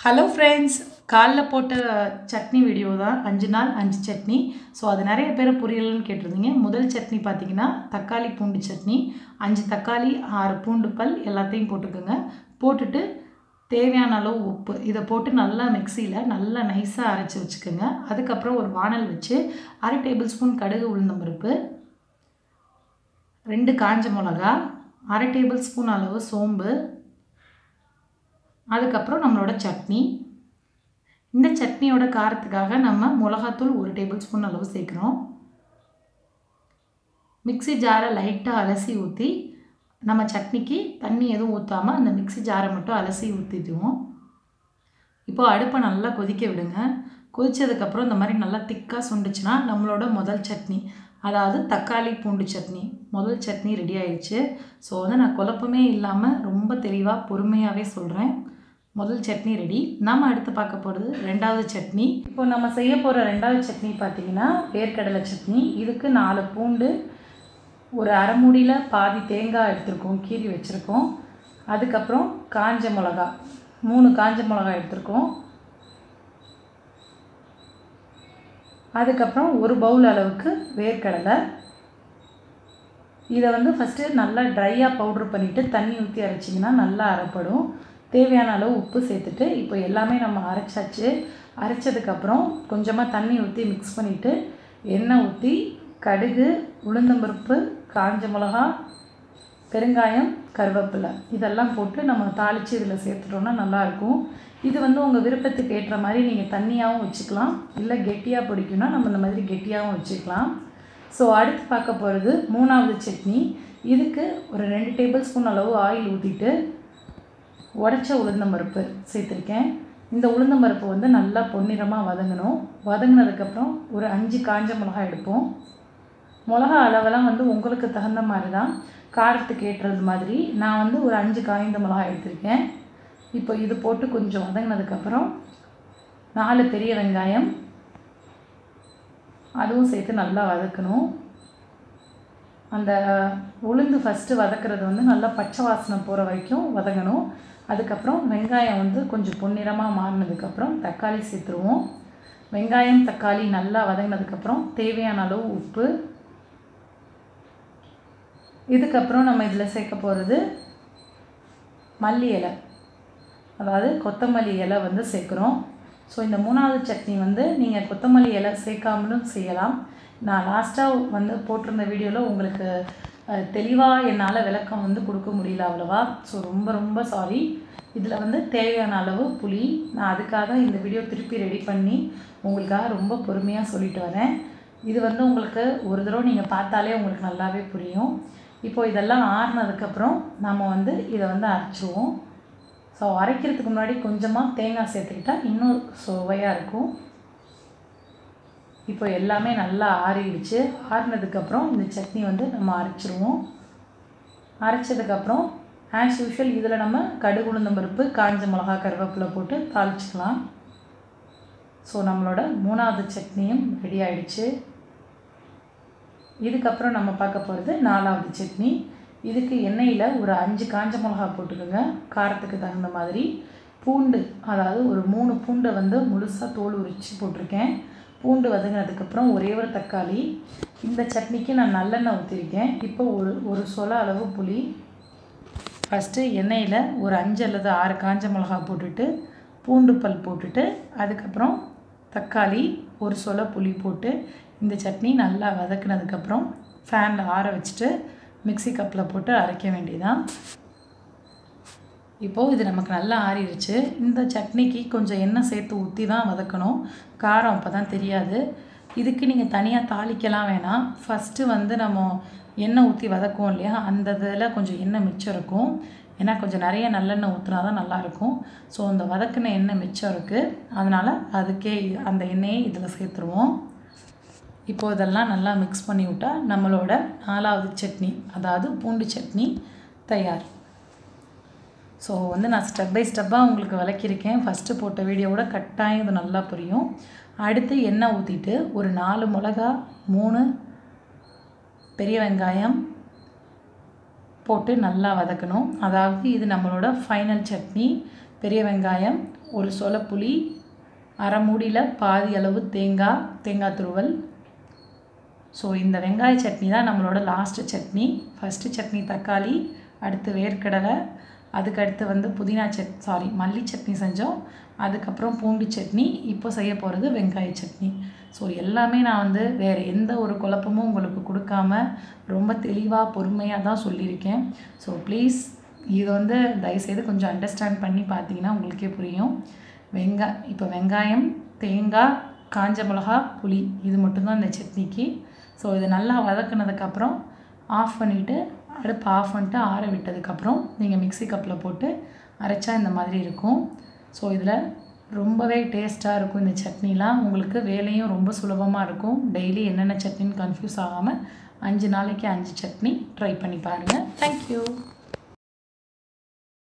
Hello friends, காலைல போட்ட chutney video தான் 5 நாள் 5 சட்னி. ஸோ அது நிறைய பேர் புரியலன்னு கேட்டிருந்தீங்க. முதல் சட்னி பார்த்தீங்கன்னா தக்காளி பூண்டு சட்னி. 5 தக்காளி 6 பூண்டு பல் எல்லாத்தையும் போட்டுக்கோங்க. போட்டுட்டு தேவையான அளவு உப்பு இதை போட்டு நல்லா மிக்சியில் நல்லா நைஸாக அரைச்சி வச்சுக்கோங்க. அதுக்கப்புறம் ஒரு வானல் வச்சு 1/2 டேபிள் ஸ்பூன் கடுகு உளுந்தம் பருப்பு, 2 காஞ்ச மிளகா, 1/2 டேபிள் ஸ்பூன் அளவு சோம்பு, அதுக்கப்புறம் நம்மளோட சட்னி. இந்த சட்னியோட காரத்துக்காக நம்ம மிளகாத்தூள் 1 டேபிள் ஸ்பூன் அளவு சேர்க்குறோம். மிக்ஸி ஜாரை லைட்டாக அலசி ஊற்றி நம்ம சட்னிக்கு தண்ணி எதுவும் ஊற்றாமல் அந்த மிக்ஸி ஜாரை மட்டும் அலசி ஊற்றிடுவோம். இப்போது அடுப்பை நல்லா கொதிக்க விடுங்க. கொதித்ததுக்கப்புறம் இந்த மாதிரி நல்லா திக்காக சுண்டுச்சுன்னா நம்மளோட முதல் சட்னி, அதாவது தக்காளி பூண்டு சட்னி, முதல் சட்னி ரெடி ஆயிடுச்சு. ஸோ நான் குழப்பமே இல்லாமல் ரொம்ப தெளிவாக பொறுமையாகவே சொல்கிறேன். முதல் சட்னி ரெடி. நம்ம அடுத்து பார்க்க போகிறது ரெண்டாவது சட்னி. இப்போ நம்ம செய்ய போகிற ரெண்டாவது சட்னி பார்த்திங்கன்னா வேர்க்கடலை சட்னி. இதுக்கு 4 பூண்டு, ஒரு அரை மூடியில் பாதி தேங்காய் எடுத்துருக்கோம், கீறி வச்சுருக்கோம். அதுக்கப்புறம் காஞ்ச மிளகா 3 காஞ்ச மிளகா எடுத்துருக்கோம். அதுக்கப்புறம் ஒரு பவுல் அளவுக்கு வேர்க்கடலை. இதை ஃபஸ்ட்டு நல்லா ட்ரையாக பவுட்ரு பண்ணிவிட்டு தண்ணி ஊற்றி அரைச்சிங்கன்னா நல்லா அரைப்படும். தேவையான அளவு உப்பு சேர்த்துட்டு இப்போ எல்லாமே நம்ம அரைச்சாச்சு. அரைச்சதுக்கப்புறம் கொஞ்சமாக தண்ணி ஊற்றி மிக்ஸ் பண்ணிவிட்டு எண்ணெய் ஊற்றி கடுகு, உளுந்தம்பருப்பு, காஞ்ச மிளகா, பெருங்காயம், கருவேப்பிலை இதெல்லாம் போட்டு நம்ம தாளித்து இதில் சேர்த்துட்டோன்னா நல்லாயிருக்கும். இது உங்கள் விருப்பத்துக்கு ஏற்ற மாதிரி நீங்கள் தண்ணியாகவும் வச்சுக்கலாம், இல்லை கெட்டியாக பிடிக்குன்னா நம்ம இந்த மாதிரி கெட்டியாகவும் வச்சுக்கலாம். ஸோ அடுத்து பார்க்க போகிறது மூணாவது சட்னி. இதுக்கு ஒரு 2 டேபிள் ஸ்பூன் அளவு ஆயில் ஊற்றிட்டு உடைச்ச உளுந்தம்பருப்பு சேர்த்துருக்கேன். இந்த உளுந்தம்பருப்பு நல்லா பொன்னிறமாக வதங்கணும். வதங்கினதுக்கப்புறம் ஒரு 5 காஞ்ச மிளகா எடுப்போம். மிளகா அளவெல்லாம் உங்களுக்கு தகுந்த மாதிரி தான், காரத்துக்கு ஏற்றது மாதிரி. நான் ஒரு 5 காய்ந்த மிளகா எடுத்திருக்கேன். இப்போ இது போட்டு கொஞ்சம் வதங்கினதுக்கப்புறம் 4 பெரிய வெங்காயம் அதுவும் சேர்த்து நல்லா வதக்கணும். அந்த உளுந்து ஃபஸ்ட்டு வதக்கிறது நல்லா பச்சை வாசனை போகிற வரைக்கும் வதங்கணும். அதுக்கப்புறம் வெங்காயம் கொஞ்சம் பொன்னிறமாக மாறினதுக்கப்புறம் தக்காளி சேர்த்துருவோம். வெங்காயம் தக்காளி நல்லா வதங்கினதுக்கப்புறம் தேவையான அளவு உப்பு. இதுக்கப்புறம் நம்ம இதில் சேர்க்க போகிறது மல்லி இலை, அதாவது கொத்தமல்லி இலை சேர்க்குறோம். ஸோ இந்த மூணாவது சட்னி நீங்கள் கொத்தமல்லி இலை சேர்க்காமலும் செய்யலாம். நான் லாஸ்ட்டாக போட்டிருந்த வீடியோவில் உங்களுக்கு தெளிவாக என்னால் விளக்கம் கொடுக்க முடியல அவ்வளவா. ஸோ ரொம்ப ரொம்ப சாரி. இதில் தேவையான அளவு புளி. நான் அதுக்காக இந்த வீடியோ திருப்பி ரெடி பண்ணி உங்களுக்காக ரொம்ப பொறுமையாக சொல்லிட்டு வரேன். இது உங்களுக்கு ஒரு தடவை நீங்கள் பார்த்தாலே உங்களுக்கு நல்லாவே புரியும். இப்போது இதெல்லாம் ஆறுனதுக்கப்புறம் நம்ம இதை அரைச்சிடுவோம். ஸோ அரைக்கிறதுக்கு முன்னாடி கொஞ்சமாக தேங்காய் சேர்த்துக்கிட்டால் இன்னும் சுவையாக இருக்கும். இப்போ எல்லாமே நல்லா ஆறிடுச்சு. ஆறினதுக்கப்புறம் இந்த சட்னி நம்ம அரைச்சிருவோம். அரைச்சதுக்கப்புறம் ஆஸ் யூஷுவல் இதில் நம்ம கடுகு உளுந்தம்பருப்பு, காஞ்ச மிளகா, கருவேப்பிலை போட்டு தாளிச்சிக்கலாம். ஸோ நம்மளோட மூணாவது சட்னியும் ரெடி ஆகிடுச்சு. இதுக்கப்புறம் நம்ம பார்க்க போகிறது நாலாவது சட்னி. இதுக்கு எண்ணெயில் ஒரு 5 காஞ்ச மிளகா போட்டுக்கோங்க, காரத்துக்கு தகுந்த மாதிரி. பூண்டு, அதாவது ஒரு 3 பூண்டை முழுசாக தோல் உரித்து போட்டிருக்கேன். பூண்டு வதங்கினதுக்கப்புறம் ஒரே ஒரு தக்காளி. இந்த சட்னிக்கு நான் நல்லெண்ணெய் ஊற்றிருக்கேன். இப்போ ஒரு சொல அளவு புளி. ஃபஸ்ட்டு எண்ணெயில் ஒரு 5 அல்லது 6 காஞ்ச மிளகா போட்டுட்டு பூண்டு பல் போட்டுட்டு அதுக்கப்புறம் தக்காளி, ஒரு சொல புளி போட்டு இந்த சட்னி நல்லா வதக்கினதுக்கப்புறம் ஃபேனில் ஆற வச்சுட்டு மிக்ஸி கப்பில் போட்டு அரைக்க வேண்டியதான். இப்போது இது நமக்கு நல்லா ஆறிடுச்சு. இந்த சட்னிக்கு கொஞ்சம் எண்ணெய் சேர்த்து ஊற்றி தான் வதக்கணும், காரம் அப்போ தான் தெரியாது. இதுக்கு நீங்கள் தனியாக தாளிக்கலாம் வேணாம். ஃபஸ்ட்டு நம்ம எண்ணெய் ஊற்றி வதக்குவோம் இல்லையா, அந்த இதில் கொஞ்சம் எண்ணெய் மிச்சம் இருக்கும். ஏன்னா கொஞ்சம் நிறைய நல்லெண்ணெய் ஊற்றினா தான் நல்லாயிருக்கும். ஸோ அந்த வதக்கின எண்ணெய் மிச்சம் இருக்குது, அதனால் அதுக்கே அந்த எண்ணெயை இதில் சேர்த்துருவோம். இப்போது இதெல்லாம் நல்லா மிக்ஸ் பண்ணி விட்டால் நம்மளோட நாலாவது சட்னி, அதாவது பூண்டு சட்னி தயார். ஸோ நான் ஸ்டெப் பை ஸ்டெப்பாக உங்களுக்கு விளக்கியிருக்கேன். ஃபஸ்ட்டு போட்ட வீடியோவோட கட்டாயம் இது நல்லா புரியும். அடுத்து எண்ணெய் ஊற்றிட்டு ஒரு 4 மிளகா, 3 பெரிய வெங்காயம் போட்டு நல்லா வதக்கணும். அதாவது இது நம்மளோட ஃபைனல் சட்னி. பெரிய வெங்காயம், ஒரு சொல புளி, அரை மூடியில் பாதி அளவு தேங்காய் துருவல். ஸோ இந்த வெங்காய சட்னி தான் நம்மளோட லாஸ்ட்டு சட்னி. ஃபஸ்ட்டு சட்னி தக்காளி, அடுத்து வேர்க்கடலை, அதுக்கடுத்து புதினா மல்லி சட்னி செஞ்சோம். அதுக்கப்புறம் பூண்டு சட்னி, இப்போ செய்ய போகிறது வெங்காய சட்னி. ஸோ எல்லாமே நான் வேறு எந்த ஒரு குழப்பமும் உங்களுக்கு கொடுக்காம ரொம்ப தெளிவாக பொறுமையாக தான் சொல்லியிருக்கேன். ஸோ ப்ளீஸ் இது தயவுசெய்து கொஞ்சம் அண்டர்ஸ்டாண்ட் பண்ணி பார்த்தீங்கன்னா உங்களுக்கே புரியும். இப்போ வெங்காயம், தேங்காய், காஞ்ச மிளகா, புளி இது மட்டும்தான் இந்த சட்னிக்கு. ஸோ இது நல்லா வதக்குனதுக்கப்புறம் ஆஃப் பண்ணிவிட்டு அடுப்பு ஆஃப் பண்ணிட்டு ஆற விட்டதுக்கப்புறம் நீங்கள் மிக்ஸி கப்பில் போட்டு அரைச்சா இந்த மாதிரி இருக்கும். ஸோ இதில் ரொம்பவே டேஸ்ட்டாக இருக்கும் இந்த சட்னிலாம். உங்களுக்கு வேலையும் ரொம்ப சுலபமாக இருக்கும். டெய்லி என்னென்ன சட்னின்னு கன்ஃபியூஸ் ஆகாமல் 5 நாளைக்கு 5 சட்னி ட்ரை பண்ணி பாருங்கள். தேங்க்யூ.